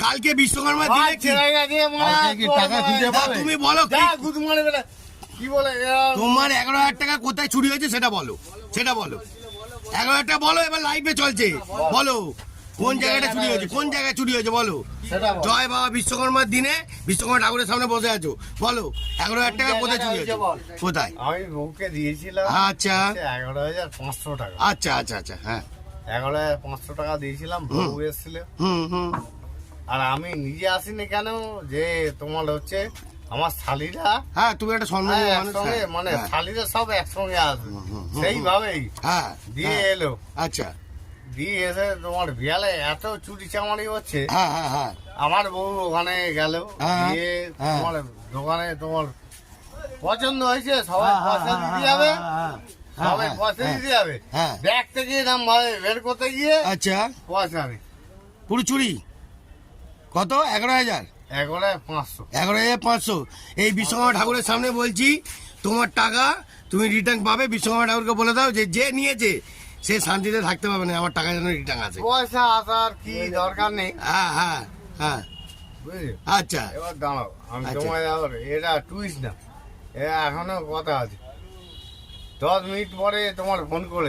কালকে বিশ্বকর্মা দিনে তুমি বলো কি বলে তোমার 11,000 টাকা কোথায় চুরি হয়েছে সেটা বলো, সেটা বলো। 11,000 টাকা বলো, এবার লাইভে চলছে, বলো কোন জায়গাটা চুরি হয়েছে, কোন জায়গায় চুরি হয়েছে বলো। জয় বাবা বিশ্বকর্মার দিনে বিশ্বকর্মা ঠাকুরের সামনে বসে আছো, বলো 11,000 টাকা কোথায় চুরি হয়েছে, কোথায়? আমি বউকে দিয়েছিলাম আচ্ছা 11,500 টাকা। আচ্ছা আচ্ছা আচ্ছা, হ্যাঁ 11,500 টাকা দিয়েছিলাম, বউ এসেছিল। আর আমি নিজে আসিনি কেন, যে তোমার হচ্ছে আমার শালিরা, হ্যাঁ তুমি একটা সম্মানীয় মানুষ, একসঙ্গে মানে শালিরা সব একসঙ্গে আসবে, সেইভাবেই হ্যাঁ দিয়ে এলো। আচ্ছা দিয়ে এসে তোমার বিয়ালে এত চুরি চামারি হচ্ছে, হ্যাঁ হ্যাঁ হ্যাঁ আমার বউ ওখানে গেল, হ্যাঁ, গিয়ে হ্যাঁ। তোমার দোকানে তোমার পছন্দ হয়েছে, সবাই পয়সা দিতে যাবে, সবাই পয়সা দিতে যাবে, হ্যাঁ। ব্যাগ থেকে দাম বের করতে গিয়ে আচ্ছা পয়সা নেই, পুরো চুরি। কত? 11,000? 11,500। 11,500। এই বিশ্বকর্মা ঠাকুরের সামনে বলছি, তোমার টাকা তুমি রিটার্ন পাবে। বিশ্বকর্মা ঠাকুরকে বলে দাও যে যে নিয়েছে সে শান্তিতে থাকতে পারবে না, আমার টাকা যেন রিটার্ন আছে। পয়সা আসার কি দরকার নেই, হ্যাঁ হ্যাঁ হ্যাঁ, বুঝলি? আচ্ছা এবার দাঁড়াও, আমি আচ্ছা। তোমায় আবার এটা টুইস্ট না, এখনো কথা আছে। 10 মিনিট পরে তোমার ফোন করে